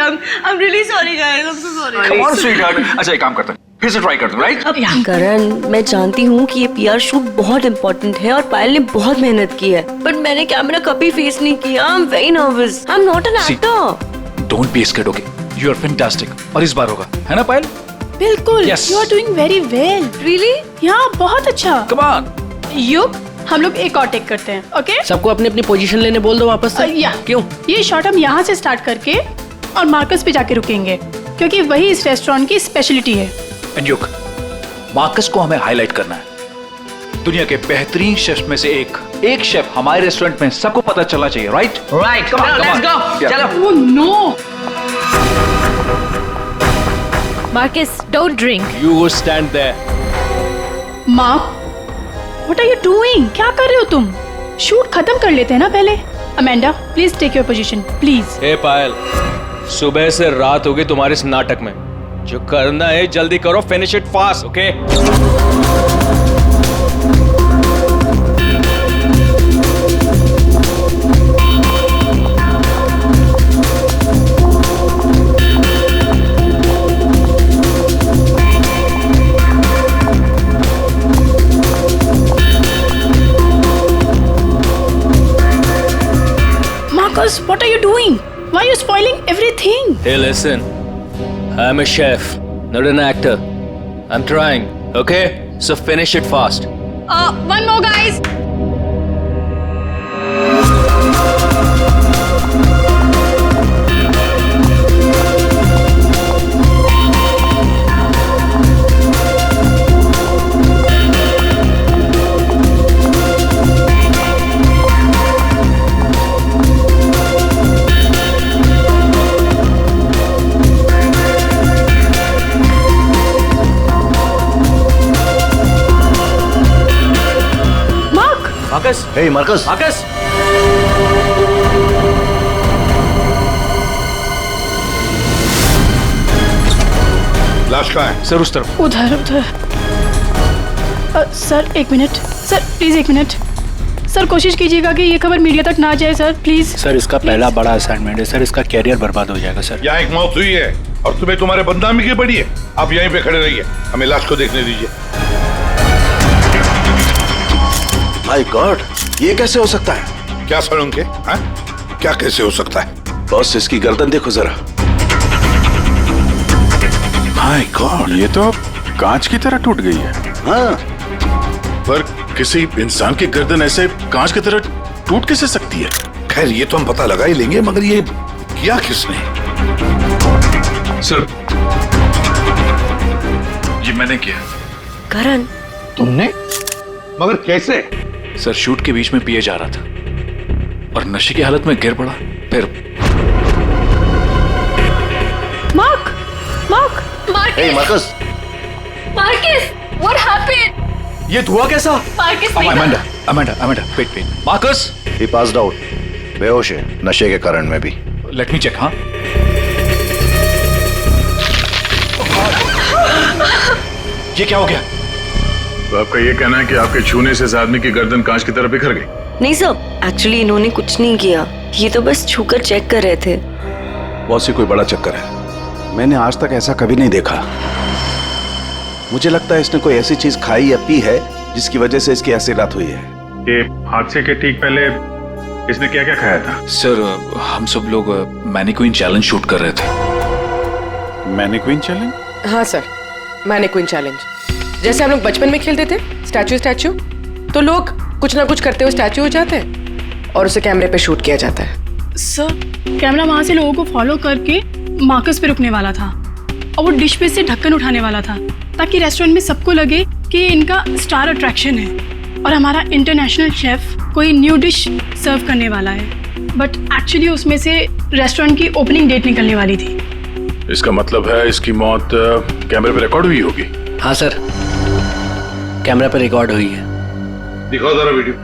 I'm really sorry guys. I'm so sorry. Come on, sweetheart. अच्छा एक काम करते हैं, फिर से ट्राई करते हैं, राइट? करण, मैं जानती हूँ कि ये पीआर शूट बहुत इम्पोर्टेंट है और पायल ने बहुत मेहनत की है, बट मैंने कैमरा कभी फेस नहीं किया। I am very nervous. I am not an actor. Don't be scared, okay? You are fantastic. और इस बार होगा, है ना पायल? बिल्कुल। Yes. You are doing very well. Really? यहाँ बहुत अच्छा। Come on. युग, हम लोग एक और टेक करते हैं, ओके? सबको अपनी अपनी पोजीशन लेने बोल दो वापस से। या क्यों? ये शॉट हम यहाँ से स्टार्ट करके और मार्कस पे जाके रुकेंगे, क्योंकि वही इस रेस्टोरेंट की स्पेशलिटी है। एंड युग, मार्कस को हमें हाईलाइट करना है। दुनिया के बेहतरीन शेफ में से एक शेफ हमारे रेस्टोरेंट में सबको पता चलना चाहिए, राइट? Right, let's go. चलो। Oh no! Marcus, don't drink. You go stand there. Mark, what are you doing? क्या कर रहे हो तुम? शूट खत्म कर लेते हैं ना पहले। Amanda, please take your position, please. Hey Payal, सुबह से रात हो गई तुम्हारे इस नाटक में। जो करना है जल्दी करो, finish it fast, okay? Marcus, what are you doing? Why are you spoiling everything? Hey, listen. I'm a chef, not an actor. I'm trying, okay? So finish it fast. One more, guys. Marcus, hey Marcus, Marcus. लाश कहाँ है? Sir उस तरफ। उधर उधर। Sir एक minute, sir please एक minute. Sir कोशिश कीजिएगा कि ये खबर मीडिया तक ना जाए, सर प्लीज। सर इसका पहला बड़ा असाइनमेंट है सर, इसका कैरियर बर्बाद हो जाएगा सर। यहाँ एक मौत हुई है और तुम्हें तुम्हारे बदनामी की पड़ी है। आप यहीं पे खड़े रहिए, हमें लाश को देखने दीजिए। माय गॉड, ये कैसे हो सकता है? क्या सर उनके? हाँ? क्या कैसे हो सकता है? बॉस, इसकी गर्दन देखो जरा। माय गॉड, ये तो कांच की तरह टूट गई है। हाँ, पर किसी इंसान की गर्दन ऐसे कांच की तरह टूट कैसे सकती है? खैर ये तो हम पता लगा ही लेंगे, मगर ये किया किसने? सर, ये मैंने किया। करण, तुमने? मगर कैसे? सर शूट के बीच में पिए जा रहा था और नशे की हालत में गिर पड़ा, फिर Mark, Mark, hey Marcus, Marcus, what happened? ये धुआं कैसा? Marcus, Amanda, wait. Marcus, he passed out, बेहोश है, नशे के कारण में भी। Let me check. हाँ, ये क्या हो गया? तो आपका ये कहना है कि आपके छूने से इस आदमी की गर्दन कांच की तरह बिखर गई? नहीं सर, एक्चुअली इन्होंने कुछ नहीं किया, ये तो बस छूकर चेक कर रहे थे। बॉस, ये कोई बड़ा चक्कर है। मैंने आज तक ऐसा कभी नहीं देखा। मुझे लगता है इसने कोई ऐसी चीज खाई या पी है जिसकी वजह से इसकी ऐसी रात हुई है। ये हादसे के ठीक पहले इसने क्या क्या खाया था? सर हम सब लोग मैनीक्वीन चैलेंज शूट कर रहे थे। Mannequin challenge? हाँ सर, मैनीक्वीन चैलेंज। जैसे हम लोग बचपन में खेलते थे स्टैचू, तो लोग कुछ ना कुछ करते हुए स्टैचू हो जाते हैं और उसे कैमरे पे शूट किया जाता है। सर कैमरा वहां से लोगों को फॉलो करके मार्कस पे रुकने वाला था और वो डिश पे से ढक्कन उठाने वाला था, ताकि रेस्टोरेंट में सबको लगे कि इनका स्टार अट्रैक्शन है और हमारा इंटरनेशनल शेफ कोई न्यू डिश सर्व करने वाला है। बट एक्चुअली उसमें से रेस्टोरेंट की ओपनिंग डेट निकलने वाली थी। इसका मतलब है इसकी मौत कैमरे पे रिकॉर्ड हुई होगी? हाँ सर, कैमरा पर रिकॉर्ड हुई है। दिखाओ जरा वीडियो।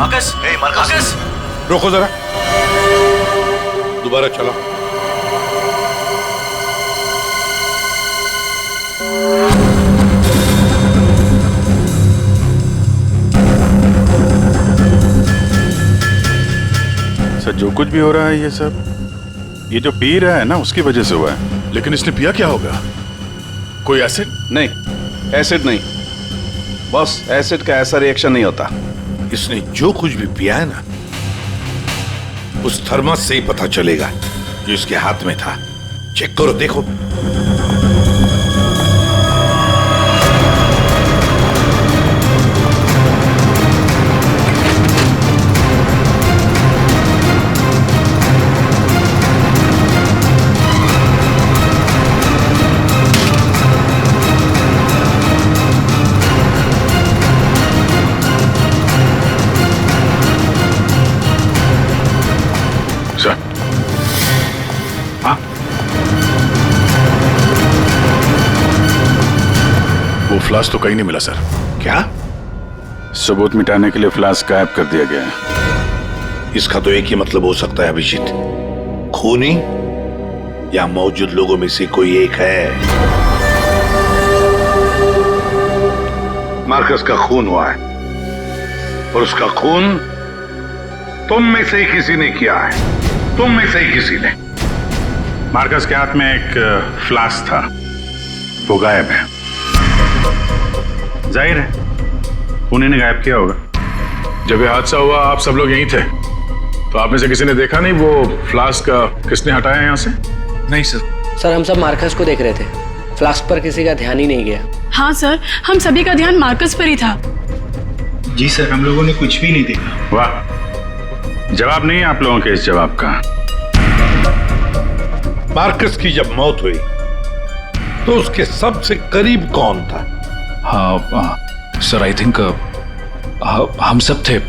मार्कस, मार्कस, रोको जरा, दोबारा चलो। सर जो कुछ भी हो रहा है ये सब, ये जो पी रहा है ना उसकी वजह से हुआ है। लेकिन इसने पिया क्या होगा? कोई एसिड? नहीं, एसिड नहीं बॉस, एसिड का ऐसा रिएक्शन नहीं होता। इसने जो कुछ भी पिया है ना, उस थर्मस से ही पता चलेगा जो इसके हाथ में था। चेक करो, देखो। सर, हाँ, वो फ्लास्क तो कहीं नहीं मिला सर। क्या? सबूत मिटाने के लिए फ्लास्क गायब कर दिया गया है। इसका तो एक ही मतलब हो सकता है अभिजीत, खूनी या मौजूद लोगों में से कोई एक है। मार्कस का खून हुआ है और उसका खून तुम में से ही किसी ने किया है, तुम में से ही किसी ने। मार्कस के हाथ में एक फ्लास्क था, वो गायब है। जाहिर है उन्हीं ने गायब किया होगा। जब ये हादसा हुआ आप सब लोग यहीं थे, तो आप में से किसी ने देखा नहीं वो फ्लास्क किसने हटाया यहाँ से? नहीं सर। सर हम सब मार्कस को देख रहे थे, फ्लास्क पर किसी का ध्यान ही नहीं गया। हाँ सर, हम सभी का ध्यान मार्कस पर ही था। जी सर, हम लोगों ने कुछ भी नहीं देखा। वाह, जवाब नहीं है आप लोगों के इस जवाब का। मार्कस की जब मौत हुई तो उसके सबसे करीब कौन था? हाँ सर, आई थिंक हम सब थे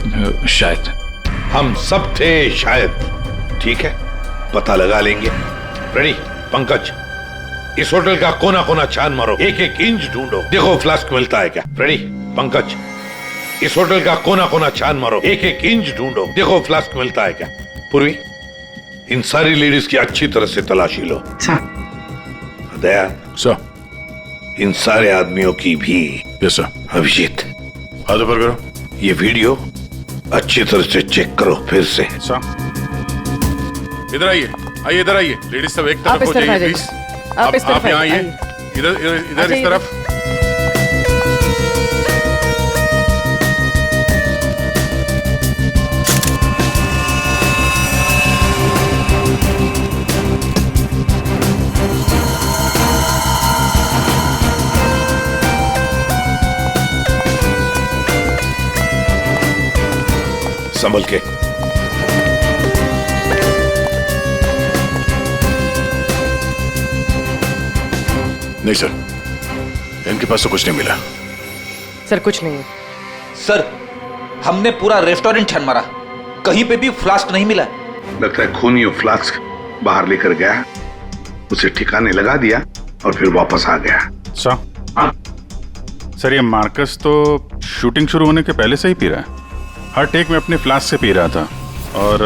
शायद। हम सब थे शायद। ठीक है, पता लगा लेंगे। रेडी पंकज, इस होटल का कोना कोना छान मारो, एक एक इंच ढूंढो, देखो फ्लास्क मिलता है क्या। रेडी पंकज, इस होटल का कोना कोना छान मारो, एक एक इंच ढूंढो, देखो फ्लास्क मिलता है क्या। पूर्वी, इन सारी लेडीज की अच्छी तरह से तलाशी लो। दया सर, इन सारे आदमियों की भी। Yes sir. अभिजीत, हाथ ऊपर करो। ये वीडियो अच्छी तरह से चेक करो फिर से। सर, इधर आइए, आइए इधर आइए। लेडीज सब एक आप तरफ इस हो तरफ आ जाइए जाइए। प्लीज। आप इस तरफ आप यहाँ आइए। आइए, इधर इधर इधर इस तरफ। संभल के। नहीं सर, इनके पास तो कुछ नहीं मिला। सर कुछ नहीं है। सर, हमने पूरा रेस्टोरेंट छान मारा, कहीं पे भी फ्लास्क नहीं मिला। लगता है खूनी वो फ्लास्क बाहर लेकर गया, उसे ठिकाने लगा दिया और फिर वापस आ गया। सर, हाँ सर, ये मार्कस तो शूटिंग शुरू होने के पहले से ही पी रहा है। हर टेक में अपने फ्लास्क से पी रहा था और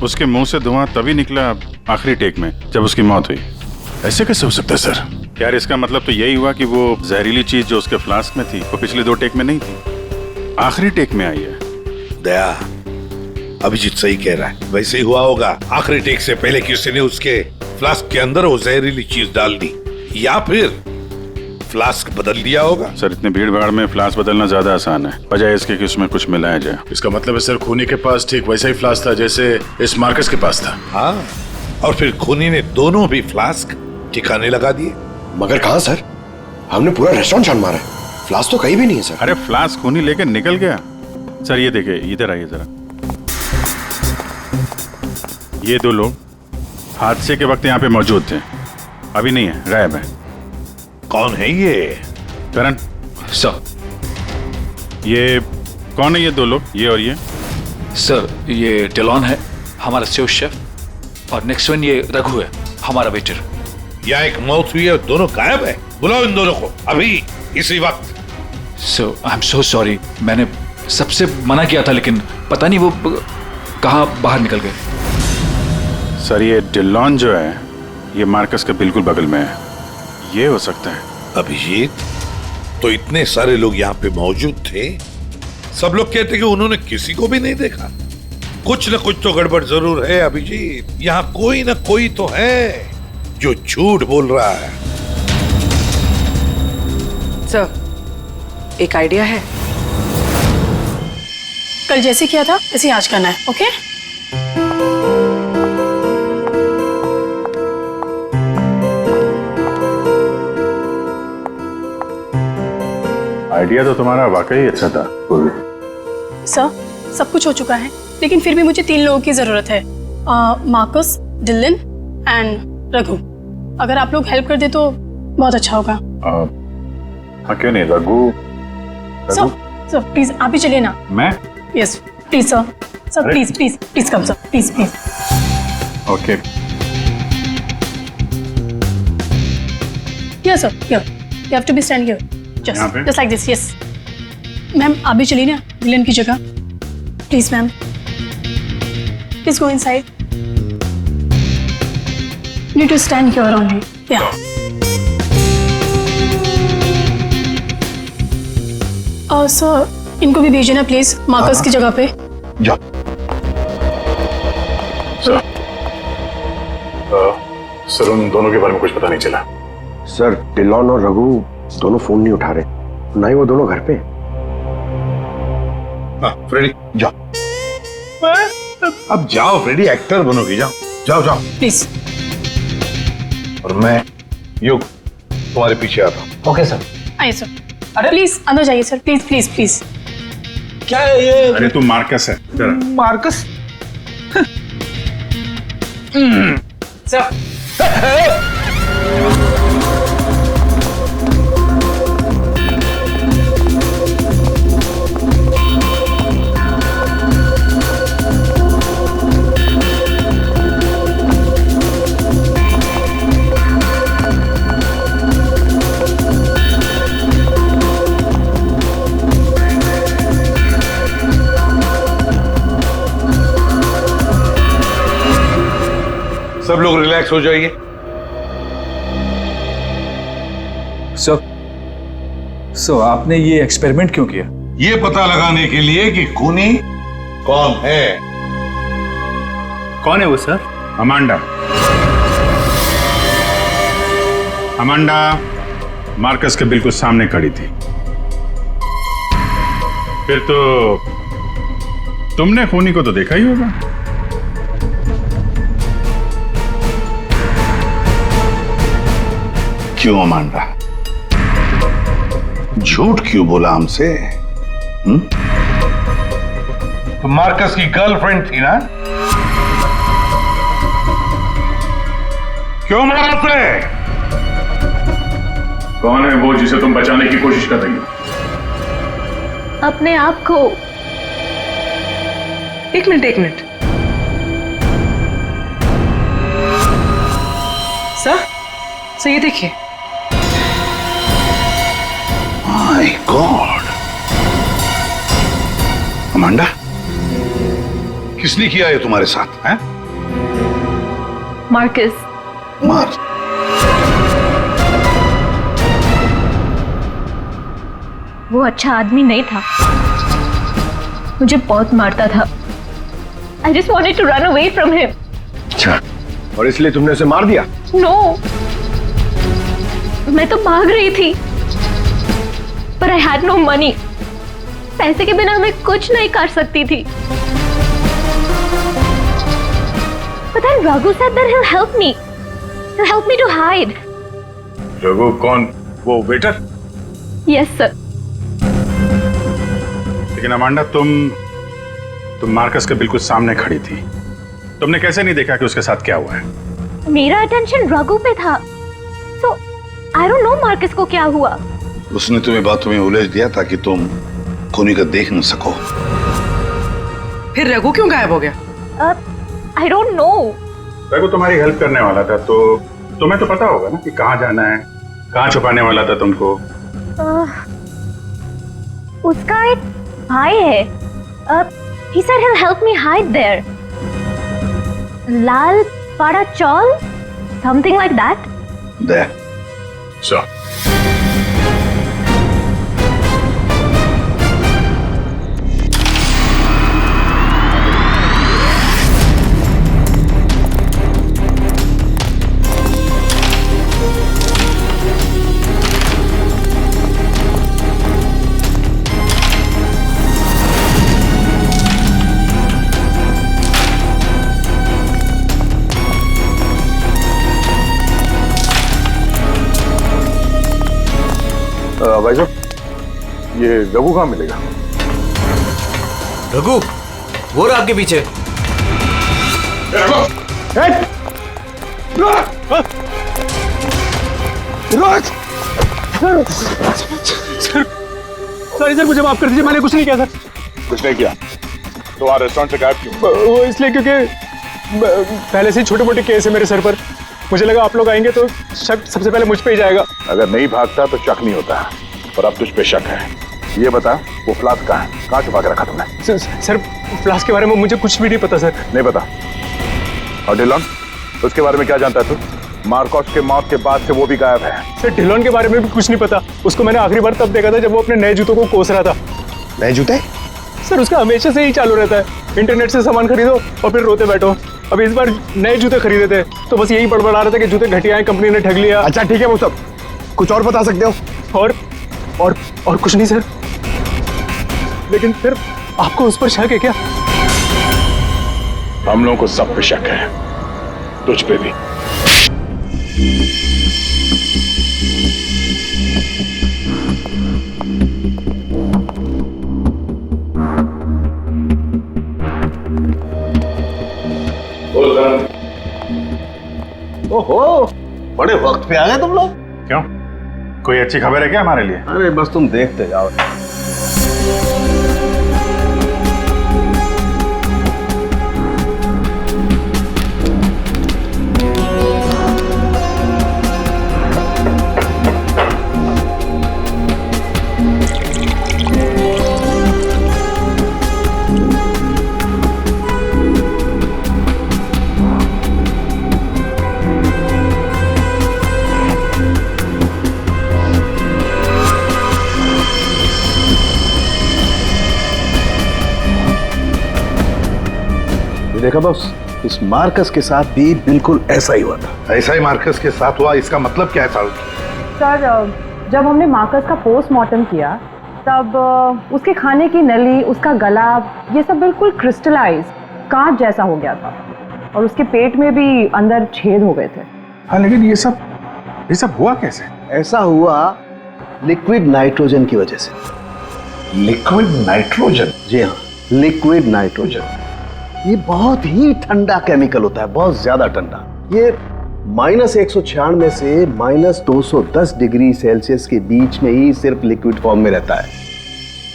उसके मुंह से धुआं तभी निकला आखिरी टेक में जब उसकी मौत हुई। ऐसे कैसे हो सकता है सर? यार इसका मतलब तो यही हुआ कि वो जहरीली चीज जो उसके फ्लास्क में थी वो पिछले 2 टेक में नहीं थी, आखिरी टेक में आई है। दया, अभिजीत सही कह रहा है, वैसे ही हुआ होगा। आखिरी टेक से पहले किसी ने उसके फ्लास्क के अंदर वो जहरीली चीज डाल दी, या फिर फ्लास्क बदल दिया होगा। सर, इतने भीड़ भाड़ में फ्लास्क बदलना ज्यादा आसान है, बजाय इसके कि उसमें कुछ मिलाया जाए। इसका मतलब है सर खूनी के पास ठीक वैसा ही फ्लास्क था जैसे इस मार्कस के पास था। हाँ, और फिर खूनी ने दोनों भी फ्लास्क ठिकाने लगा दिए। मगर कहाँ सर? हमने पूरा रेस्टोरेंट छान मारा है, फ्लास्क तो कहीं भी नहीं है सर। अरे फ्लास्क खूनी लेके निकल गया। सर ये देखिए, इधर आइए जरा। ये 2 लोग हादसे के वक्त यहाँ पे मौजूद थे, अभी नहीं है, गायब है। कौन है ये? करण सर, ये कौन है ये 2 लोग, ये और ये? सर ये डेलॉन है, हमारा सेफ शेफ, और नेक्स्ट वन ये रघु है, हमारा वेटर। यहाँ एक मौत हुई है, दोनों गायब है। बुलाओ इन दोनों को अभी, इसी वक्त। सो आई एम सो सॉरी, मैंने सबसे मना किया था, लेकिन पता नहीं वो कहाँ बाहर निकल गए। सर ये डिलॉन जो है ये मार्कस के बिल्कुल बगल में है, ये हो सकता है। अभिजीत, तो इतने सारे लोग यहाँ पे मौजूद थे, सब लोग कहते कि उन्होंने किसी को भी नहीं देखा। कुछ न कुछ तो गड़बड़ जरूर है अभिजीत। यहाँ कोई न कोई तो है जो झूठ बोल रहा है। सर, एक आइडिया है। कल जैसे किया था वैसे आज करना है, ओके? आइडिया तो तुम्हारा वाकई अच्छा था पूर्वी। सर, सब कुछ हो चुका है, लेकिन फिर भी मुझे 3 लोगों की जरूरत है, मार्कस, डिलन एंड रघु। अगर आप लोग हेल्प कर दे तो बहुत अच्छा होगा। हाँ क्यों नहीं, रघु। सर प्लीज आप ही चलिए ना। मैं? Yes please sir. Sir please please please come sir, please please. Okay. Here sir, here. You have to be stand here. Just like this, yes. Ma'am आप भी चलिए ना विलन की जगह, please ma'am. Please go inside. Need to stand here only. Yeah. Sir इनको भी भेजिए ना प्लीज मार्कस की जगह पे। जाओ। सर उन दोनों के बारे में कुछ पता नहीं चला। सर डिलॉन और रघु दोनों फोन नहीं उठा रहे, ना ही वो दोनों घर पे। हाँ फ्रेडी जाओ। अब जाओ फ्रेडी, एक्टर बनोगी, जाओ जाओ जाओ प्लीज। और मैं युग तुम्हारे पीछे आता हूँ। Okay sir. आइए सर। अरे प्लीज अंदर जाइए सर, प्लीज प्लीज प्लीज। क्या है ये? अरे तू मार्कस है। मार्कस? सर सब लोग रिलैक्स हो जाइए। सर आपने ये एक्सपेरिमेंट क्यों किया? ये पता लगाने के लिए कि खूनी कौन है। कौन है वो सर? अमांडा। अमांडा मार्कस के बिल्कुल सामने खड़ी थी। फिर तो तुमने खूनी को तो देखा ही होगा। क्यों अमांडा, झूठ क्यों बोला हमसे? तो मार्कस की गर्लफ्रेंड थी ना? क्यों मारा उसे? कौन है वो जिसे तुम बचाने की कोशिश कर रही हो? अपने आप को। एक मिनट। सर ये देखिए। माय गॉड, अमांडा किसने किया ये तुम्हारे साथ? हैं? मार्कस। मार्कस? वो अच्छा आदमी नहीं था, मुझे बहुत मारता था। I just wanted to run away from him. अच्छा, और इसलिए तुमने उसे मार दिया? No, मैं तो भाग रही थी, पर I had no money. पैसे के बिना मैं कुछ नहीं कर सकती थी। But then Raghu said that he'll help me. He'll help me to hide. Raghu कौन? वो वेटर? Yes sir. लेकिन अमांडा तुम मार्कस के बिल्कुल सामने खड़ी थी, तुमने कैसे नहीं देखा कि उसके साथ क्या हुआ है? मेरा अटेंशन रघु पे था, so I don't know Marcus को क्या हुआ। उसने तुम्हें बातों में उलझ दिया ताकि तुम खूनी का देख न सको। फिर रघु क्यों गायब हो गया? I don't know. रघु तुम्हारी हेल्प करने वाला था, तो तुम्हें तो पता होगा ना कि कहाँ जाना है, कहाँ छुपाने वाला था तुमको। उसका एक भाई है. He said he'll help me hide there. Lal Pada Chaul? Something like that? There. So. भाई साहब, ये रघु कहाँ मिलेगा? रघु, वो रहा आपके पीछे. सॉरी सर, मुझे माफ कर दीजिए, मैंने कुछ नहीं किया सर. कुछ नहीं किया तो वहाँ रेस्टोरेंट से गायब क्यों? वो इसलिए क्योंकि पहले से ही छोटे मोटे केस है मेरे सर पर. मुझे लगा आप लोग आएंगे तो शक सबसे पहले मुझ पे ही जाएगा. अगर नहीं भागता तो शक नहीं होता, पर अब तुझ पे शक है. ये बता, वो फ्लास्क कहाँ है? कहाँ छुपा के रखा तुमने? सर फ्लास्क के बारे में मुझे कुछ भी नहीं पता सर. नहीं पता? और डिलॉन, उसके बारे में क्या जानता है तू? मार्कोस के मौत के बाद से वो भी गायब है. सर डिलॉन के बारे में भी कुछ नहीं पता. उसको मैंने आखिरी बार तब देखा था जब वो अपने नए जूतों को कोस रहा था. नए जूते? सर उसका हमेशा से ही चालू रहता है, इंटरनेट से सामान खरीदो और फिर रोते बैठो. अब इस बार नए जूते खरीदे थे तो बस यही बड़बड़ा रहा था कि जूते घटिया हैं, कंपनी ने ठग लिया. अच्छा ठीक है, वो सब कुछ और बता सकते हो? और कुछ नहीं सर. लेकिन फिर आपको उस पर शक है क्या? हम लोगों को सब पे शक है, तुझ पे भी. ओहो, बड़े वक्त पे आ गए तुम लोग. क्यों, कोई अच्छी खबर है क्या हमारे लिए? अरे बस तुम देखते जाओ. देखा बॉस, इस मार्कस के साथ भी बिल्कुल ऐसा ही हुआ था. ऐसा ही मार्कस के साथ हुआ, इसका मतलब क्या है साहब? सर जब हमने मार्कस का पोस्टमार्टम किया तब उसके खाने की नली, उसका गला, ये सब बिल्कुल क्रिस्टलाइज कांच जैसा हो गया था और उसके पेट में भी अंदर छेद हो गए थे. हाँ, लेकिन ये सब हुआ कैसे? ऐसा हुआ लिक्विड नाइट्रोजन की वजह से. Liquid nitrogen? जी हाँ, लिक्विड नाइट्रोजन. ये बहुत ही ठंडा केमिकल होता है, बहुत ज्यादा ठंडा. ये -196 से -210 डिग्री सेल्सियस के बीच में ही सिर्फ लिक्विड फॉर्म में रहता है.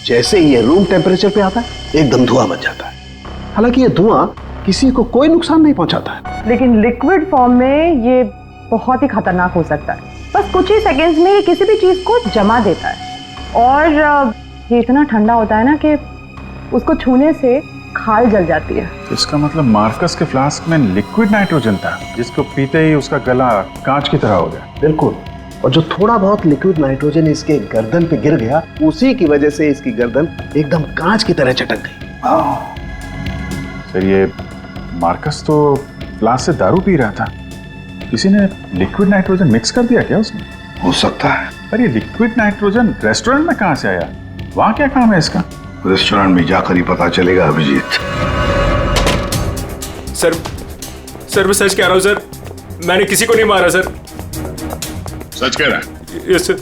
जैसे ही ये रूम टेम्परेचर पे आता है एकदम धुआं बन जाता है. हालांकि ये धुआं किसी को कोई नुकसान नहीं पहुंचाता है, लेकिन लिक्विड फॉर्म में ये बहुत ही खतरनाक हो सकता है. बस कुछ ही सेकेंड्स में ये किसी भी चीज को जमा देता है और ये इतना ठंडा होता है ना कि उसको छूने से खाल जल जाती है. इसका मतलब मार्कस के फ्लास्क में लिक्विड नाइट्रोजन था जिसको पीते ही उसका गला कांच की तरह हो गया. बिल्कुल. और जो थोड़ा बहुत लिक्विड नाइट्रोजन इसके गर्दन पे गिर गया, उसी की वजह से इसकी गर्दन एकदम कांच की तरह चटक गई. सर, ये मार्कस तो फ्लास्क से दारू पी रहा था. किसी ने लिक्विड नाइट्रोजन मिक्स कर दिया क्या उसमें? हो सकता है. पर ये लिक्विड नाइट्रोजन रेस्टोरेंट में कहाँ से आया? वहाँ क्या काम है इसका? रेस्टोरेंट में जाकर ही पता चलेगा अभिजीत. सर मैं सच कह रहा हूँ सर, मैंने किसी को नहीं मारा सर. सच कह रहा है? Yes sir.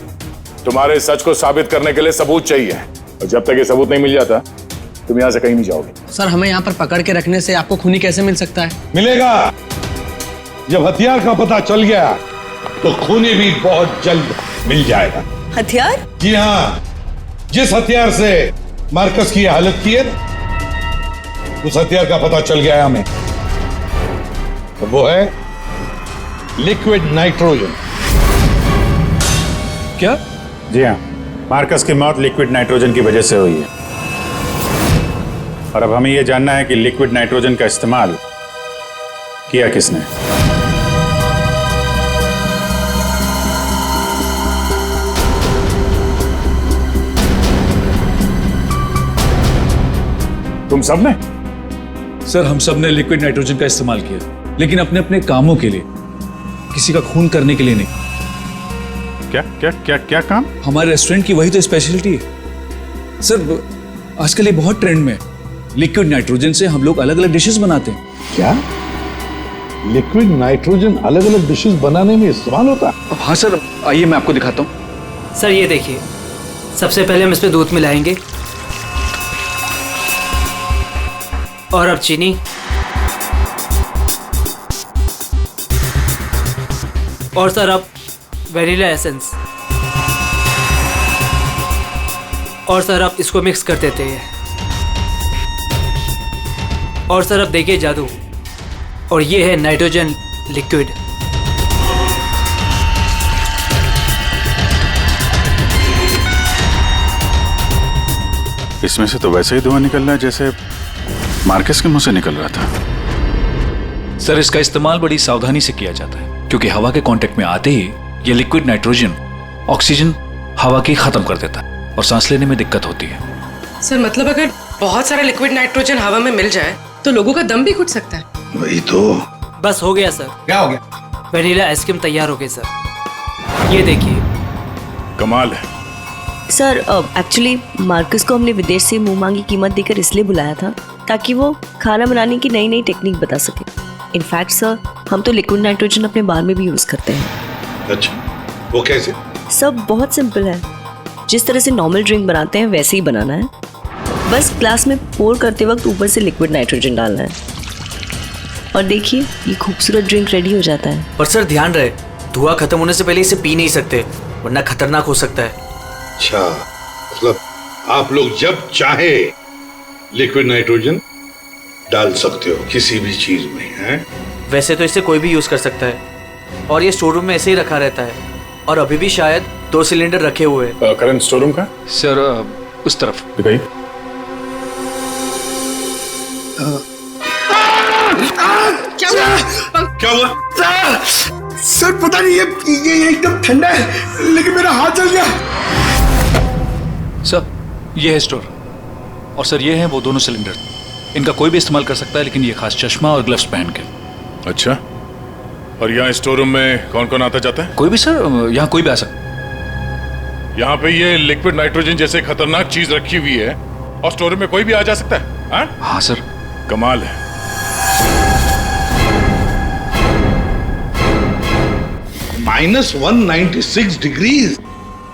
तुम्हारे सच को साबित करने के लिए सबूत चाहिए, और जब तक ये सबूत नहीं मिल जाता तुम यहाँ से कहीं नहीं जाओगे. सर, हमें यहाँ पर पकड़ के रखने से आपको खूनी कैसे मिल सकता है? मिलेगा. जब हथियार का पता चल गया तो खूनी भी बहुत जल्द मिल जाएगा. हथियार? जी हाँ, जिस हथियार से मार्कस की हालत की है उस हथियार का पता चल गया है हमें. तो वो है लिक्विड नाइट्रोजन. क्या? जी हाँ, मार्कस की मौत लिक्विड नाइट्रोजन की वजह से हुई है. और अब हमें यह जानना है कि लिक्विड नाइट्रोजन का इस्तेमाल किया किसने। तुम सब ने? सर हम सब ने लिक्विड नाइट्रोजन का इस्तेमाल किया, लेकिन अपने अपने कामों के लिए, किसी का खून करने के लिए नहीं। क्या क्या क्या क्या काम? हमारे रेस्टोरेंट की वही तो स्पेशलिटी है सर। आजकल ये बहुत ट्रेंड में है। लिक्विड नाइट्रोजन से हम लोग अलग अलग डिशेस बनाते हैं। क्या लिक्विड नाइट्रोजन अलग अलग डिशेस बनाने में इस्तेमाल होता है? हाँ सर, आइए मैं आपको दिखाता हूँ। सर ये देखिए, सबसे पहले हम इसमें दूध मिलाएंगे और अब चीनी, और सर अब वेनिला एसेंस, और सर अब इसको मिक्स कर देते हैं। और सर अब देखिए जादू, और ये है नाइट्रोजन लिक्विड। इसमें से तो वैसे ही धुआं निकल रहा है जैसे मार्कस के मुंह से निकल रहा था। सर इसका इस्तेमाल बड़ी सावधानी से किया जाता है, क्योंकि हवा के कांटेक्ट में आते ही ये लिक्विड नाइट्रोजन ऑक्सीजन हवा की खत्म कर देता है और सांस लेने में दिक्कत होती है। सर मतलब अगर बहुत सारा लिक्विड नाइट्रोजन हवा में मिल जाए तो लोगों का दम भी घुट सकता है। वही तो। बस हो गया सर। क्या हो गया? वेनिला आइसक्रीम तैयार हो गई सर, ये देखिए। कमाल है सर। एक्चुअली मार्कस को हमने विदेश से मुंह मांगी कीमत देकर इसलिए बुलाया था ताकि वो खाना बनाने की नई नई टेक्निक बता सके। इनफैक्ट सर, हम तो लिक्विड नाइट्रोजन अपने बार में भी यूज़ करते हैं। अच्छा, वो कैसे? सब बहुत सिंपल है। जिस तरह से नॉर्मल ड्रिंक बनाते हैं वैसे ही बनाना है। बस ग्लास में पोर करते वक्त ऊपर से लिक्विड नाइट्रोजन डालना है और देखिए ये खूबसूरत ड्रिंक रेडी हो जाता है। पर सर ध्यान रहे, धुआं खत्म होने से पहले इसे पी नहीं सकते, वरना खतरनाक हो सकता है। अच्छा, मतलब आप लोग जब चाहे लिक्विड नाइट्रोजन डाल सकते हो किसी भी चीज में, हैं? वैसे तो इसे कोई भी यूज कर सकता है और ये स्टोर रूम में ऐसे ही रखा रहता है, और अभी भी शायद 2 सिलेंडर रखे हुए हैं। करंट स्टोर रूम का? सर उस तरफ दिखाइए। क्या हुआ? सर पता नहीं, ये एकदम ठंडा है लेकिन मेरा हाथ जल गया। सर ये है स्टोर, और सर ये हैं वो दोनों सिलेंडर। इनका कोई भी इस्तेमाल कर सकता है, लेकिन ये खास चश्मा और ग्लव्स पहन के। अच्छा, और यहाँ स्टोर रूम में कौन कौन आता जाता है? कोई भी सर, यहाँ कोई भी आ सकता है। यहाँ पे ये लिक्विड नाइट्रोजन जैसे खतरनाक चीज रखी हुई है और स्टोर रूम में कोई भी आ जा सकता है? हाँ सर। कमाल है। -196 डिग्रीज,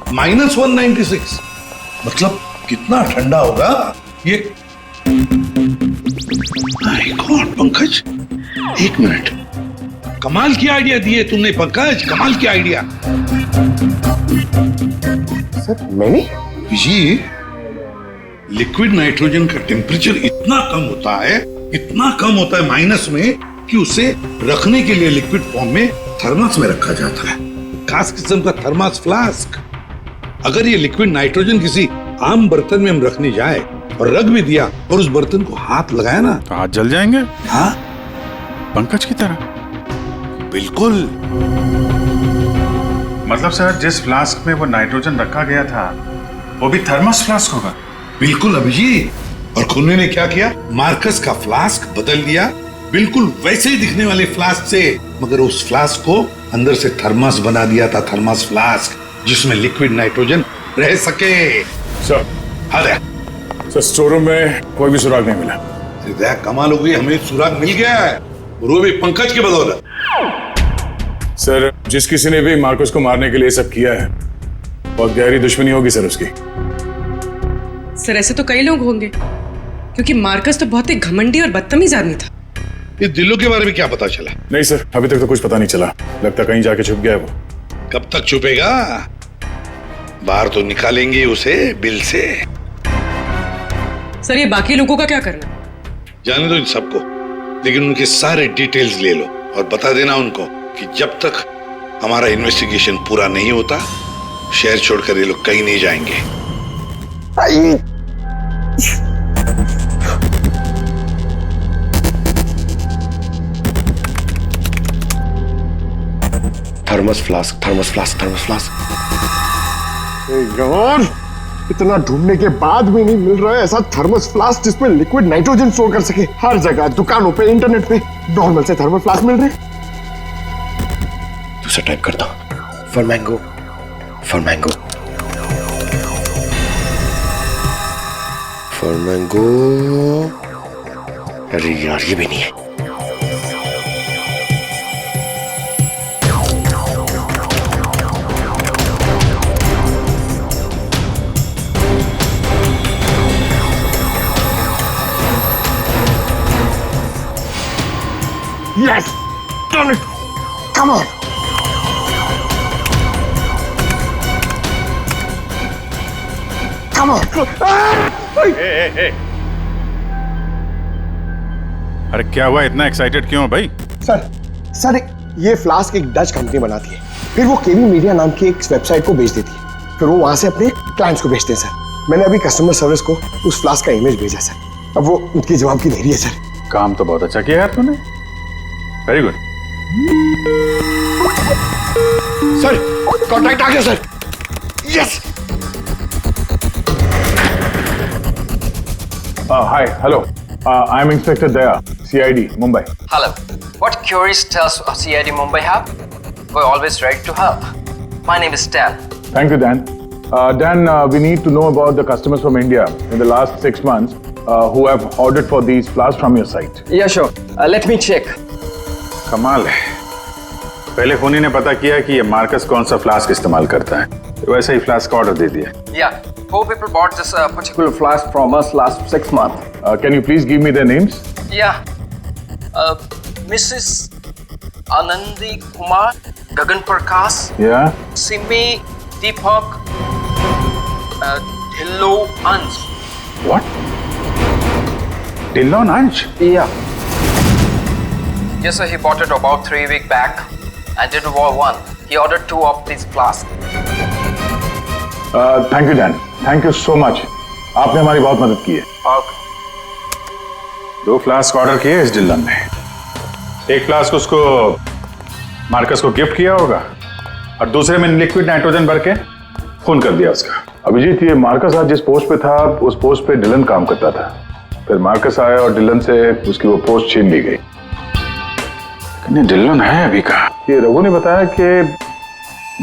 -196 मतलब कितना ठंडा होगा ये? माय गॉड पंकज, एक मिनट, कमाल की आइडिया दिए तुमने पंकज, कमाल की आइडिया। सर मैंने जी, लिक्विड नाइट्रोजन का टेम्परेचर इतना कम होता है, इतना कम होता है माइनस में, कि उसे रखने के लिए लिक्विड फॉर्म में थर्मस में रखा जाता है, खास किस्म का थर्मस फ्लास्क। अगर ये लिक्विड नाइट्रोजन किसी आम बर्तन में हम रखने जाए और रख भी दिया और उस बर्तन को हाथ लगाया ना, तो हाथ जल जाएंगे। हाँ पंकज की तरह। बिल्कुल। मतलब सर, जिस फ्लास्क में वो नाइट्रोजन रखा गया था वो भी थर्मस फ्लास्क होगा? बिल्कुल अभिजीत। और खुन्ने ने क्या किया, मार्कस का फ्लास्क बदल दिया बिल्कुल वैसे ही दिखने वाले फ्लास्क से, मगर उस फ्लास्क को अंदर से थर्मस बना दिया था, थर्मस फ्लास्क, जिसमें लिक्विड नाइट्रोजन रह सके। सर सर, स्टोर रूम में कोई भी सुराग नहीं मिला। कमाल हो गई, हमें सुराग मिल गया है, और वो भी पंकज की बदौलत। सर, जिस किसी ने भी मार्कस को मारने के लिए सब किया है, बहुत गहरी दुश्मनी होगी सर उसकी। सर ऐसे तो कई लोग होंगे, क्योंकि मार्कस तो बहुत ही घमंडी और बदतमीज आदमी था। इस दिलों के बारे में क्या पता चला? नहीं सर, अभी तक तो कुछ पता नहीं चला, लगता कहीं जाके छुप गया है वो। कब तक छुपेगा? बाहर तो निकालेंगे उसे बिल से। सर ये बाकी लोगों का क्या करना? जाने दो इन सबको, लेकिन उनके सारे डिटेल्स ले लो और बता देना उनको कि जब तक हमारा इन्वेस्टिगेशन पूरा नहीं होता, शहर छोड़कर ये लोग कहीं नहीं जाएंगे। Thermos flask, thermos flask, thermos flask. यार, इतना ढूंढने के बाद भी नहीं मिल रहा है ऐसा थर्मस फ्लास्क जिसमें लिक्विड नाइट्रोजन स्टोर कर सके। हर जगह, दुकानों पे, इंटरनेट पे नॉर्मल से थर्मल फ्लास्क मिल रहे। दूसरा टाइप करता हूं। For mango, for mango, for mango. अरे यार, ये भी नहीं है। Yes! Done it! Come on! Come on! अरे क्या हुआ, इतना एक्साइटेड क्यों भाई? सर ये फ्लास्क एक डच कंपनी बनाती है, फिर वो केवी मीडिया नाम की एक वेबसाइट को बेच देती है, फिर वो वहां से अपने क्लाइंट्स को बेचते हैं सर। मैंने अभी कस्टमर सर्विस को उस फ्लास्क का इमेज भेजा सर, अब वो उनकी जवाब की दे रही है सर। काम तो बहुत अच्छा किया यार तूने, वेरी गुड। सर कॉन्ट्रैक्ट आ गया sir. Yes. Hi, hello. I'm Inspector Daya, CID, Mumbai. Hello. What queries does CID Mumbai have? We're always ready to help. My name is Dan. Thank you, Dan. Dan, we need to know about the customers from India in the last 6 months who have ordered for these flasks from your site. Yeah, sure. Let me check. कमाल है, पहले फोनी ने पता किया कि ये Marcus कौन सा फ्लास्क इस्तेमाल करता है, तो वैसे ही फ्लास्क का ऑर्डर दे दिया। Yeah, 4 people bought this particular flask from us last 6 months. Can you please give me their names? Yeah. Mrs. Anandi Kumar, Gagan Prakash. Yeah. Simi Deepak, Dhillo Ansh. What? Dillon Ansh? Yeah. Yes, sir. He bought it about 3 weeks back and didn't want one. He ordered 2 of these flasks. Thank you, Dan. Thank you so much. आपने हमारी बहुत मदद की है। Okay. 2 flask order किए इस Dillon ने, एक फ्लास्क उसको मार्कस को गिफ्ट किया होगा और दूसरे में लिक्विड नाइट्रोजन भर के खून कर दिया उसका। अभिजीत, ये मार्कस आज जिस पोस्ट पे था उस पोस्ट पे डिलन काम करता था, फिर मार्कस आया और डिलन से उसकी वो पोस्ट छीन ली गई। डिलन है अभी कहाँ? ये रघु ने बताया कि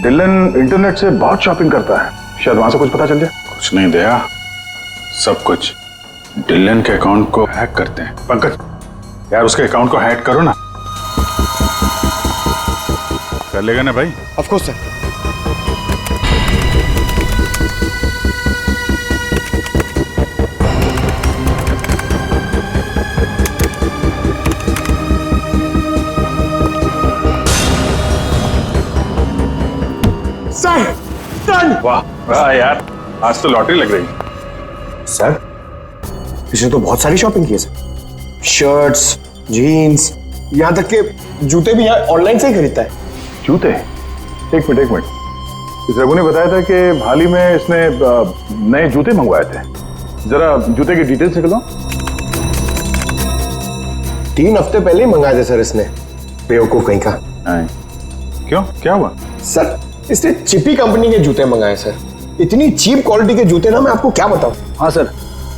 डिलन इंटरनेट से बहुत शॉपिंग करता है, शायद वहां से कुछ पता चल जाए। कुछ नहीं दया, सब कुछ डिलन के अकाउंट को हैक करते हैं। पंकज यार, उसके अकाउंट को हैक करो ना। कर लेगा ना भाई? Of course sir. वाह वाह यार, आज तो लॉटरी लग रही। सर इसने तो बहुत सारी शॉपिंग की है सर, शर्ट्स, जीन्स, यहाँ तक के जूते भी यहाँ ऑनलाइन से ही खरीदता है। जूते? एक मिनट, इस रघु ने बताया था कि हाल ही में इसने नए जूते मंगवाए थे, जरा जूते की डिटेल्स निकलो। 3 हफ्ते पहले ही मंगाए थे सर इसने, बेवकूफ कहीं का। क्यों, क्या हुआ? सर इसने चिपी कंपनी के जूते मंगाए सर, इतनी चीप क्वालिटी के जूते ना मैं आपको क्या बताऊं। हाँ सर,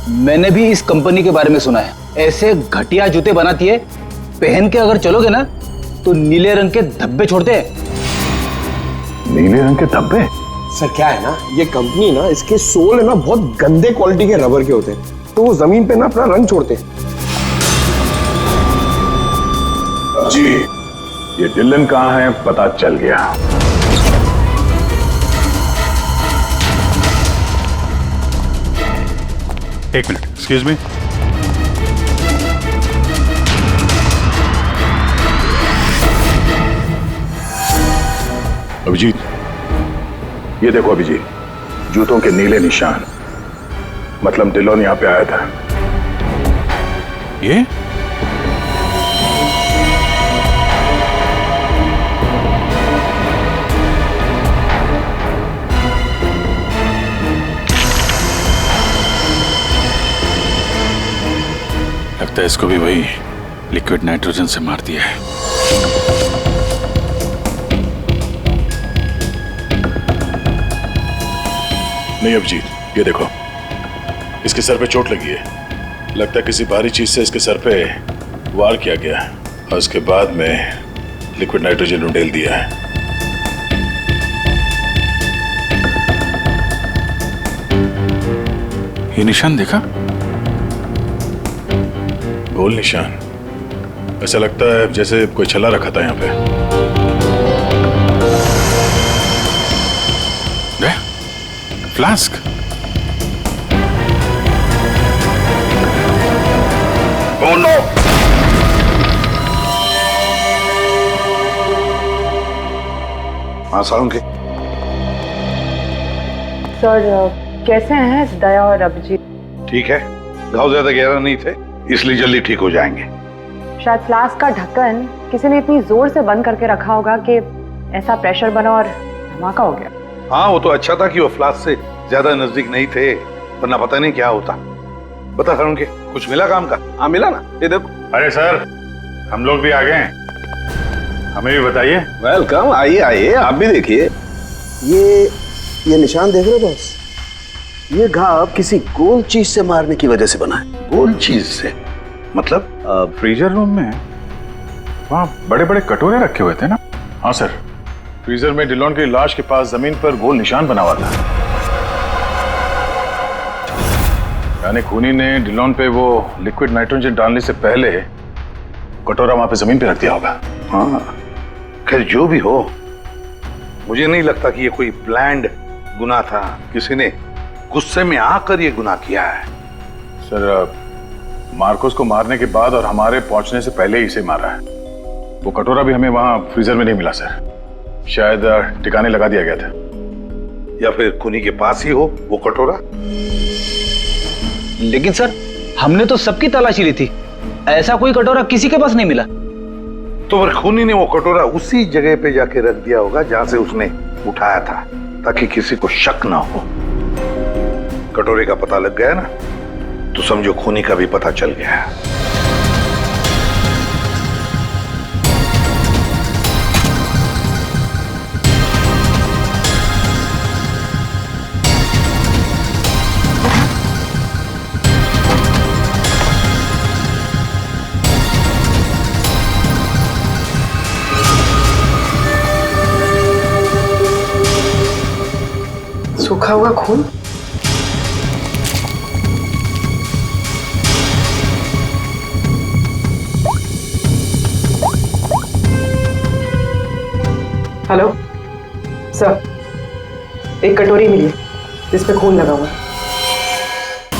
मैंने भी इस कंपनी के बारे में सुना है, ऐसे घटिया जूते बनाती है, पहन के अगर चलोगे ना तो नीले रंग के धब्बे छोड़ते हैं। नीले रंग के धब्बे? सर क्या है ना, ये कंपनी ना, इसके सोल है ना बहुत गंदे क्वालिटी के रबर के होते हैं, तो वो जमीन पे ना अपना रंग छोड़ते हैं। जी, ये डिलन कहाँ है पता चल गया। एक मिनट, एक्सक्यूज मी। अभिजीत, ये देखो अभिजीत, जूतों के नीले निशान, मतलब डिलोन यहाँ पे आया था। ये लगता है इसको भी वही लिक्विड नाइट्रोजन से मार दिया है। नहीं अभिजीत, ये देखो, इसके सर पे चोट लगी है। लगता है किसी भारी चीज से इसके सर पे वार किया गया है और उसके बाद में लिक्विड नाइट्रोजन उंडेल दिया है। ये निशान देखा? गोल निशान। ऐसा लगता है जैसे कोई छल्ला रखा था यहाँ पे। फ्लास्क। Oh no! हाँ सालुंखे। सर कैसे हैं दया और अभिजीत? ठीक है, घाव ज्यादा गहरा नहीं थे इसलिए जल्दी ठीक हो जाएंगे। शायद फ्लास्क का ढक्कन किसी ने इतनी जोर से बंद करके रखा होगा कि ऐसा प्रेशर बना और धमाका हो गया। हाँ वो तो अच्छा था कि वो फ्लास्क से ज्यादा नजदीक नहीं थे, वरना पता नहीं क्या होता। बता सालुंखे, कुछ मिला काम का? हाँ मिला ना, ये देखो। अरे सर, हम लोग भी आ गए हैं, हमें भी बताइए। वेलकम, आइए आइए, आप भी देखिए। ये निशान देख रहे हो बॉस? ये घाव किसी गोल चीज से मारने की वजह से बना है। गोल चीज से मतलब? फ्रीजर रूम में वहाँ बड़े बड़े कटोरे रखे हुए थे ना? हाँ सर, फ्रीजर में डिलॉन की लाश के पास जमीन पर गोल निशान बना हुआ था। यानी खूनी ने डिलॉन पे वो लिक्विड नाइट्रोजन डालने से पहले कटोरा वहां पे जमीन पे रख दिया होगा। हाँ, खैर जो भी हो, मुझे नहीं लगता कि ये कोई प्लान्ड गुनाह था। किसी ने गुस्से में आकर ये गुनाह किया है। सर, मार्कोस को मारने के बाद और हमारे पहुंचने से पहले ही इसे मारा है। वो कटोरा भी हमें वहां फ्रीजर में नहीं मिला सर, शायद ठिकाने लगा दिया गया था। या फिर खूनी के पास ही हो वो कटोरा। लेकिन सर, हमने तो सबकी तलाशी ली थी, ऐसा कोई कटोरा किसी के पास नहीं मिला। तो फिर खूनी ने वो कटोरा उसी जगह पे जाके रख दिया होगा जहां से उसने उठाया था, ताकि किसी को शक ना हो। कटोरे का पता लग गया ना, तो समझो खूनी का भी पता चल गया। सूखा हुआ खून? हेलो सर, एक कटोरी मिली जिस पे खून लगा हुआ है।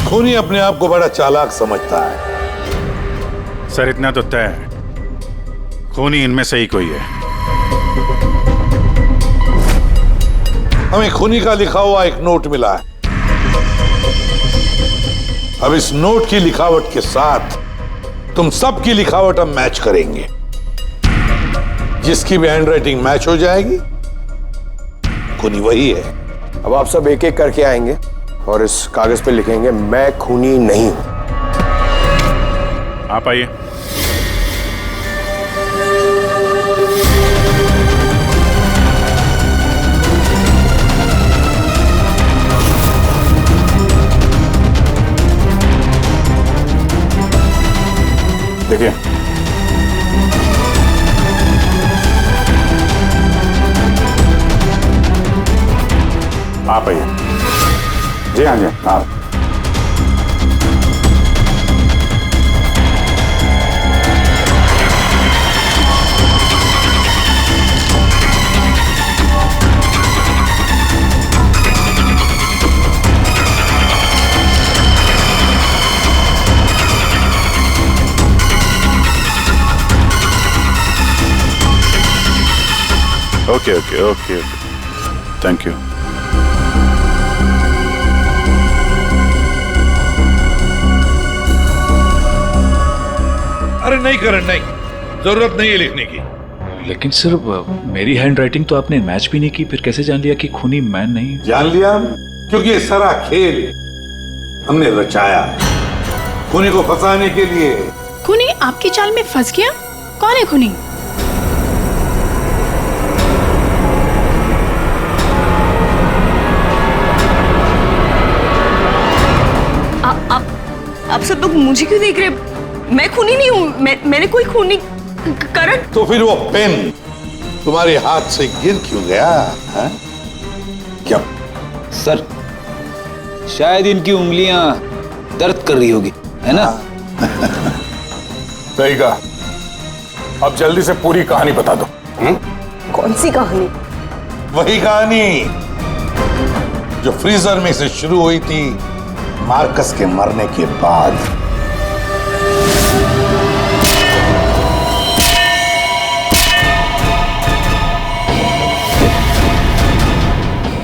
खूनी अपने आप को बड़ा चालाक समझता है। सर, इतना तो तय है, खूनी इनमें से ही कोई है। हमें खूनी का लिखा हुआ एक नोट मिला है। अब इस नोट की लिखावट के साथ तुम सबकी लिखावट हम मैच करेंगे। जिसकी भी हैंडराइटिंग मैच हो जाएगी, खूनी वही है। अब आप सब एक एक करके आएंगे और इस कागज पे लिखेंगे, मैं खूनी नहीं हूं। आप आइए। देखिए, आप आइए। जी हाँ जी, आप। Okay okay okay okay, thank you. अरे नहीं करण, नहीं, जरूरत नहीं है लिखने की। लेकिन सर, मेरी हैंडराइटिंग तो आपने मैच भी नहीं की, फिर कैसे जान लिया कि खूनी मैं नहीं? जान लिया क्योंकि ये सारा खेल हमने रचाया खूनी को फंसाने के लिए। खूनी आपकी चाल में फंस गया? कौन है खूनी? आप सब लोग मुझे क्यों देख रहे हैं? मैं खूनी नहीं हूँ, मैंने कोई खून नहीं। करण, तो फिर वो पेन तुम्हारे हाथ से गिर क्यों गया है? क्या सर, शायद इनकी उंगलियां दर्द कर रही होगी, है ना? सही कहा। अब जल्दी से पूरी कहानी बता दो। कौन सी कहानी? वही कहानी जो फ्रीजर में से शुरू हुई थी मार्कस के मरने के बाद।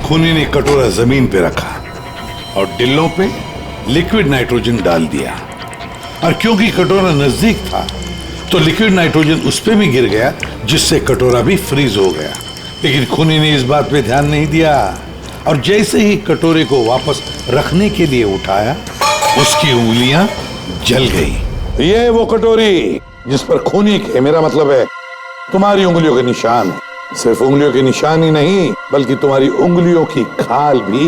खूनी ने कटोरा जमीन पे रखा और डिल्लों पे लिक्विड नाइट्रोजन डाल दिया, और क्योंकि कटोरा नजदीक था तो लिक्विड नाइट्रोजन उस पे भी गिर गया, जिससे कटोरा भी फ्रीज हो गया। लेकिन खूनी ने इस बात पे ध्यान नहीं दिया, और जैसे ही कटोरे को वापस रखने के लिए उठाया, उसकी उंगलियां जल गई। ये वो कटोरी जिस पर खूनी के, मेरा मतलब है तुम्हारी उंगलियों के निशान है। सिर्फ उंगलियों के निशान ही नहीं, बल्कि तुम्हारी उंगलियों की खाल भी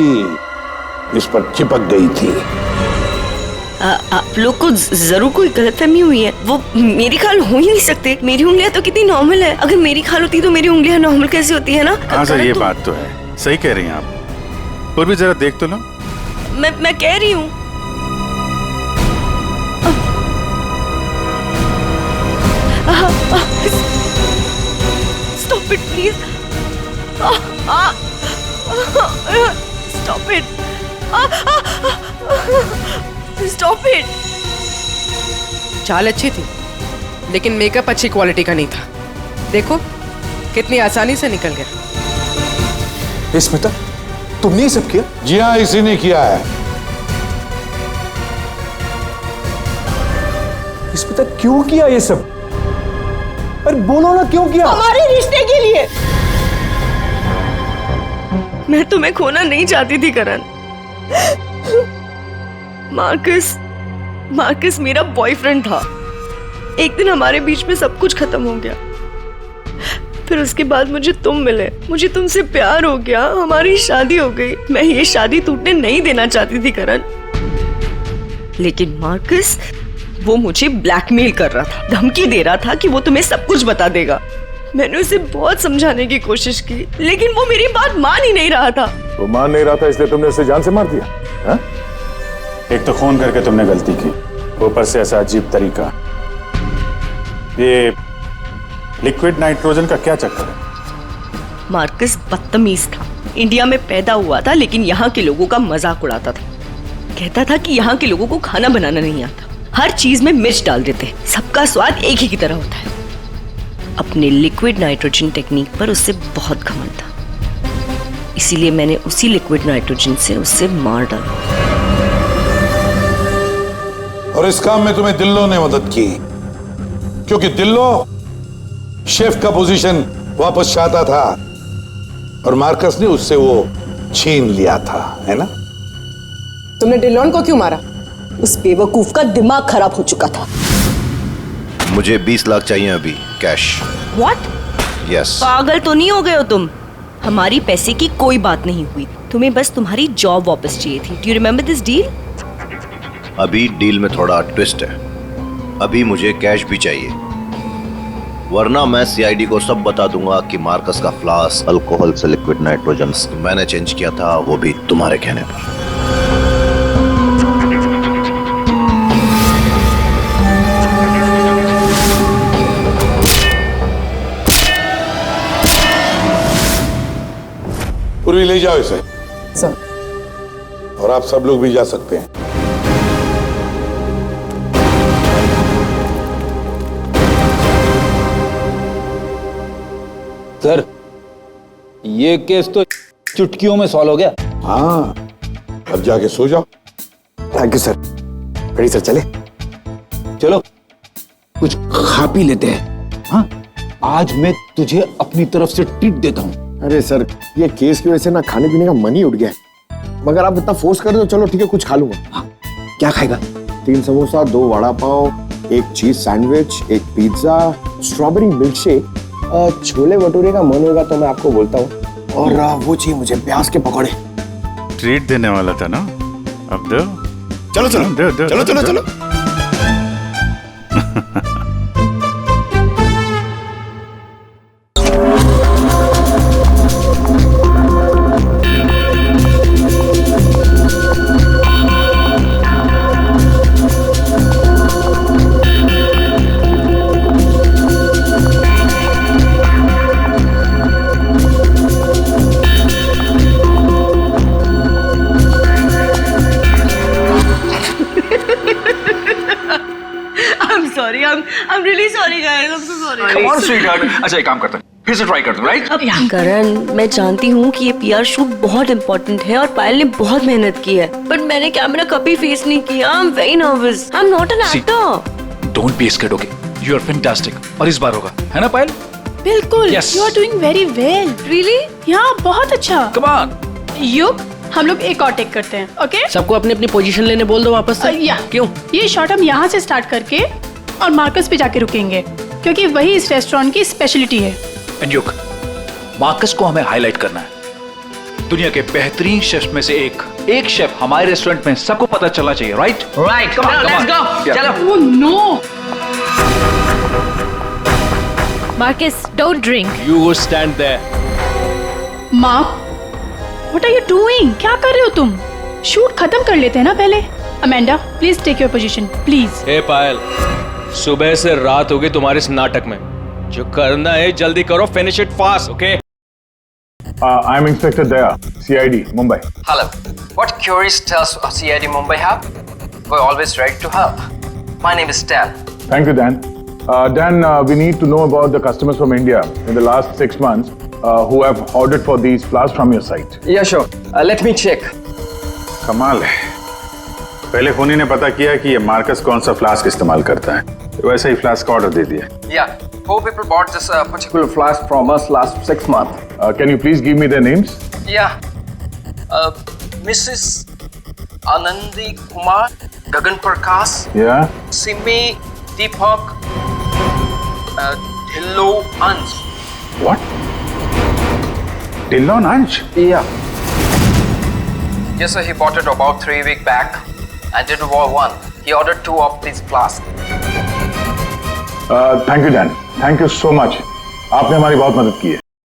इस पर चिपक गई थी। आप लोग को जरूर कोई गलतफहमी हुई है। वो मेरी खाल हो ही नहीं सकते। मेरी उंगलियां तो कितनी नॉर्मल है। अगर मेरी खाल होती तो मेरी उंगलियां नॉर्मल कैसे होती है ना? हाँ सर, ये बात तो है, सही कह रही हैं आप। और भी जरा देख तो लो। मैं कह रही हूँ। Stop it, please. Stop it. Stop it. चाल अच्छी थी, लेकिन मेकअप अच्छी क्वालिटी का नहीं था। देखो कितनी आसानी से निकल गया। स्मिता, तुमने ये सब किया? जी हाँ, इसी ने किया है। स्मिता, क्यों किया ये सब? अरे बोलो ना, क्यों किया? हमारे रिश्ते के लिए। मैं तुम्हें खोना नहीं चाहती थी करण। मार्कस मेरा बॉयफ्रेंड था। एक दिन हमारे बीच में सब कुछ खत्म हो गया। फिर उसके बाद मुझे तुम मिले, मुझे तुमसे प्यार हो गया, हमारी शादी हो गई। मैं ये शादी टूटने नहीं देना चाहती थी करण, लेकिन मार्कस वो मुझे ब्लैकमेल कर रहा था, धमकी दे रहा था कि वो तुम्हें सब कुछ बता देगा। मैंने उसे बहुत समझाने की कोशिश की, लेकिन वो मेरी बात मान ही नहीं रहा था। वो मान नहीं रहा था, इसलिए तुमने उसे जान से मार दिया? हा? एक तो खून करके तुमने गलती की, ऊपर से ऐसा अजीब तरीका। ये लिक्विड नाइट्रोजन का क्या चक्कर है? मार्कस बदतमीज था। इंडिया में पैदा हुआ था, लेकिन यहाँ के लोगों का मजाक उड़ाता था। कहता था कि यहाँ के लोगों को खाना बनाना नहीं आता, हर चीज में मिर्च डाल देते, सबका स्वाद एक ही की तरह होता है। अपने लिक्विड नाइट्रोजन टेक्निक पर उससे बहुत घमंड था, इसीलिए मैंने उसी लिक्विड नाइट्रोजन से उससे मार डाला। और इस काम में तुम्हें दिल्लो ने मदद की, क्योंकि दिल्लो शेफ का पोजीशन वापस चाहता था और मार्कस ने उससे वो छीन लिया था, है ना? तुमने डिलोन को क्यों मारा? उस बेवकूफ का दिमाग खराब हो चुका था। मुझे 20 लाख चाहिए अभी, कैश। What? यस। पागल तो नहीं हो गए हो तुम? हमारी पैसे की कोई बात नहीं हुई, तुम्हें बस तुम्हारी जॉब वापस चाहिए थी। Do you remember this deal? अभी डील में थोड़ा ट्विस्ट है। अभी मुझे कैश भी चाहिए, वरना मैं सीआईडी को सब बता दूंगा कि मार्कस का फ्लास्क अल्कोहल से लिक्विड नाइट्रोजन मैंने चेंज किया था, वो भी तुम्हारे कहने पर। पूर्वी ले जाओ इसे। सर। और आप सब लोग भी जा सकते हैं। सर, ये केस तो चुटकियों में सॉल्व हो गया। हाँ, अब जाके सो जाओ। Thank you sir. Ready sir, चले? चलो कुछ खा पी लेते हैं। हाँ, आज मैं तुझे अपनी तरफ से ट्रीट देता हूँ। अरे सर, ये केस की वजह से ना खाने पीने का मन ही उठ गया है। मगर आप इतना फोर्स कर रहे हो, चलो ठीक है, कुछ खा लूंगा। हाँ, क्या खाएगा? 3 samosa, 2 vada pav, 1 cheese sandwich, 1 pizza, strawberry milk shake, chole bhature का मन होगा तो मैं आपको बोलता हूँ, और वो चाहिए मुझे प्याज के पकौड़े। ट्रीट देने वाला था ना, अब दो। चलो चलो चलो चलो चलो। I'm really sorry guys, I'm so sorry. Come on, sweetheart. अच्छा एक काम करते हैं, फिर से ट्राई करते हैं, राइट? करण, मैं जानती हूँ कि ये पीआर शूट बहुत इम्पोर्टेंट है और पायल ने बहुत मेहनत की है, बट मैंने कैमरा कभी फेस नहीं किया। I am very nervous. I am not an actor. Don't be scared, okay? You are fantastic. और इस बार होगा, है ना पायल? बिल्कुल। Yes. You are doing very well. Really? हाँ, बहुत अच्छा। Come on. युग, हम लोग एक और टेक करते हैं, ओके? सबको अपनी अपनी पोजीशन लेने बोल दो वापस से। क्यों? ये शॉट हम यहाँ से स्टार्ट करके और मार्कस पे जाके रुकेंगे, क्योंकि वही इस रेस्टोरेंट की स्पेशलिटी है। एंड युग, मार्कस को हमें हाईलाइट करना है। दुनिया के बेहतरीन शेफ में से एक शेफ हमारे रेस्टोरेंट में सबको पता चलना चाहिए, राइट? Right, let's go. चलो। Oh no. Marcus, don't drink. You go stand there. Mark, what are you doing? क्या कर रहे हो तुम? शूट खत्म कर लेते हैं ना पहले। Amanda, please take your position, please. Hey Payal, सुबह से रात हो गई तुम्हारे इस नाटक में। जो करना है जल्दी करो, finish it fast, okay? I am inspector Daya, CID Mumbai. Hello. What queries does CID Mumbai have? We're always ready to help. My name is Dan. Thank you, Dan. Dan, we need to know about the customers from India in the last 6 months who have ordered for these flowers from your site. Yeah, sure. Let me check. कमाल है। पहले खूनी ने पता किया कि ये Marcus कौन सा फ्लास्क इस्तेमाल करता है, तो वैसे ही फ्लास्क का ऑर्डर दे दिया। Yeah, 4 people bought this particular flask from us last 6 months. Can you please give me their names? Yeah. Mrs. Anandi Kumar, Gagan Prakash, Yeah. Simi Deepak, Dhillo Ansh. What? Dillon Ansh? Yeah. Yes, sir. He bought it about 3 weeks back and did one. He ordered 2 of these flasks. Thank you, Dan. Thank you so much. आपने हमारी बहुत मदद की है।